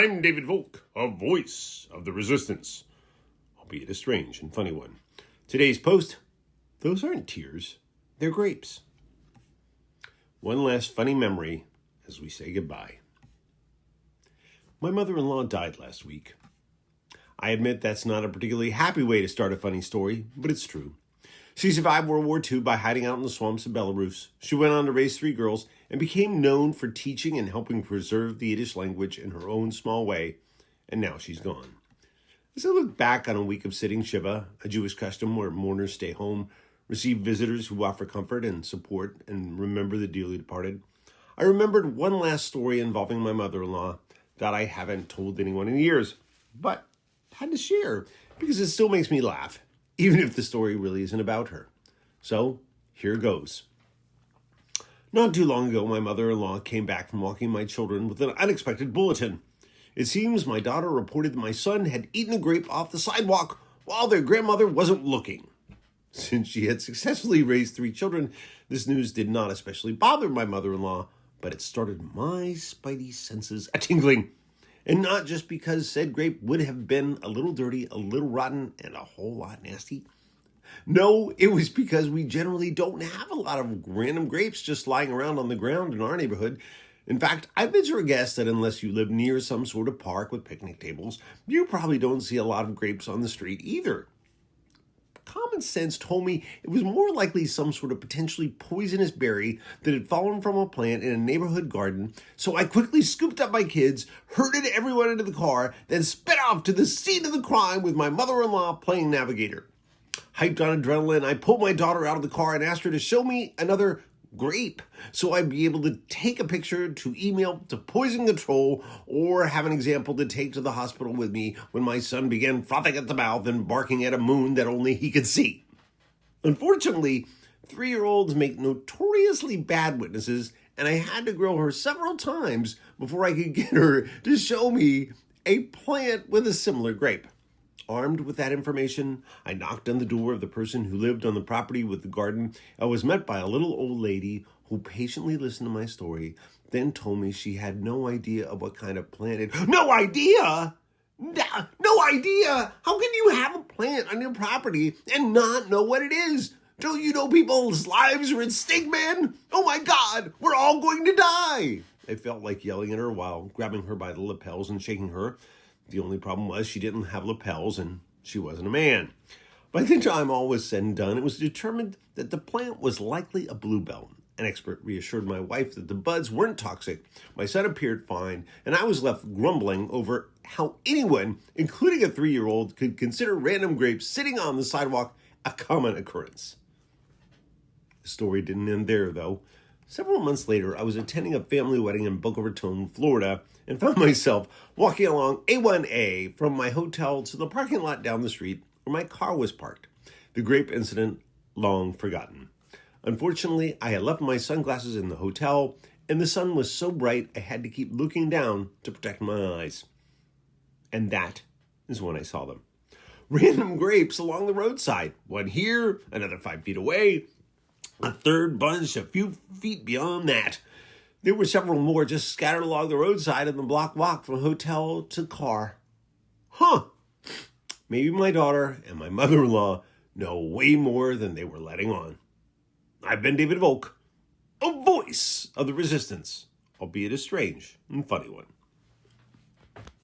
I'm David Volk, a voice of the resistance, albeit a strange and funny one. Today's post, those aren't tears, they're grapes. One last funny memory as we say goodbye. My mother-in-law died last week. I admit that's not a particularly happy way to start a funny story, but it's true. She survived World War II by hiding out in the swamps of Belarus. She went on to raise 3 girls and became known for teaching and helping preserve the Yiddish language in her own small way, and now she's gone. As I look back on a week of sitting shiva, a Jewish custom where mourners stay home, receive visitors who offer comfort and support, and remember the dearly departed, I remembered one last story involving my mother-in-law that I haven't told anyone in years, but had to share because it still makes me laugh, even if the story really isn't about her. So, here goes. Not too long ago, my mother-in-law came back from walking my children with an unexpected bulletin. It seems my daughter reported that my son had eaten a grape off the sidewalk while their grandmother wasn't looking. Since she had successfully raised 3 children, this news did not especially bother my mother-in-law, but it started my spidey senses a-tingling. And not just because said grape would have been a little dirty, a little rotten, and a whole lot nasty. No, it was because we generally don't have a lot of random grapes just lying around on the ground in our neighborhood. In fact, I venture a guess that unless you live near some sort of park with picnic tables, you probably don't see a lot of grapes on the street either. Common sense told me it was more likely some sort of potentially poisonous berry that had fallen from a plant in a neighborhood garden, so I quickly scooped up my kids, herded everyone into the car, then sped off to the scene of the crime with my mother-in-law playing navigator. Hyped on adrenaline, I pulled my daughter out of the car and asked her to show me another grape so I'd be able to take a picture to email to poison control or have an example to take to the hospital with me when my son began frothing at the mouth and barking at a moon that only he could see. Unfortunately, 3-year-olds make notoriously bad witnesses, and I had to grill her several times before I could get her to show me a plant with a similar grape. Armed with that information, I knocked on the door of the person who lived on the property with the garden. I was met by a little old lady who patiently listened to my story, then told me she had no idea of what kind of plant it... No idea? No idea? How can you have a plant on your property and not know what it is? Don't you know people's lives are at stake, man? Oh my God, we're all going to die. I felt like yelling at her while grabbing her by the lapels and shaking her. The only problem was she didn't have lapels and she wasn't a man. By the time all was said and done, it was determined that the plant was likely a bluebell. An expert reassured my wife that the buds weren't toxic. My son appeared fine, and I was left grumbling over how anyone, including a 3-year-old, could consider random grapes sitting on the sidewalk a common occurrence. The story didn't end there, though. Several months later, I was attending a family wedding in Boca Raton, Florida, and found myself walking along A1A from my hotel to the parking lot down the street where my car was parked. The grape incident, long forgotten. Unfortunately, I had left my sunglasses in the hotel, and the sun was so bright I had to keep looking down to protect my eyes. And that is when I saw them. Random grapes along the roadside. One here, another 5 feet away, a third bunch a few feet beyond that. There were several more just scattered along the roadside in the block walk from hotel to car. Maybe my daughter and my mother-in-law know way more than they were letting on. I've been David Volk, a voice of the resistance, albeit a strange and funny one.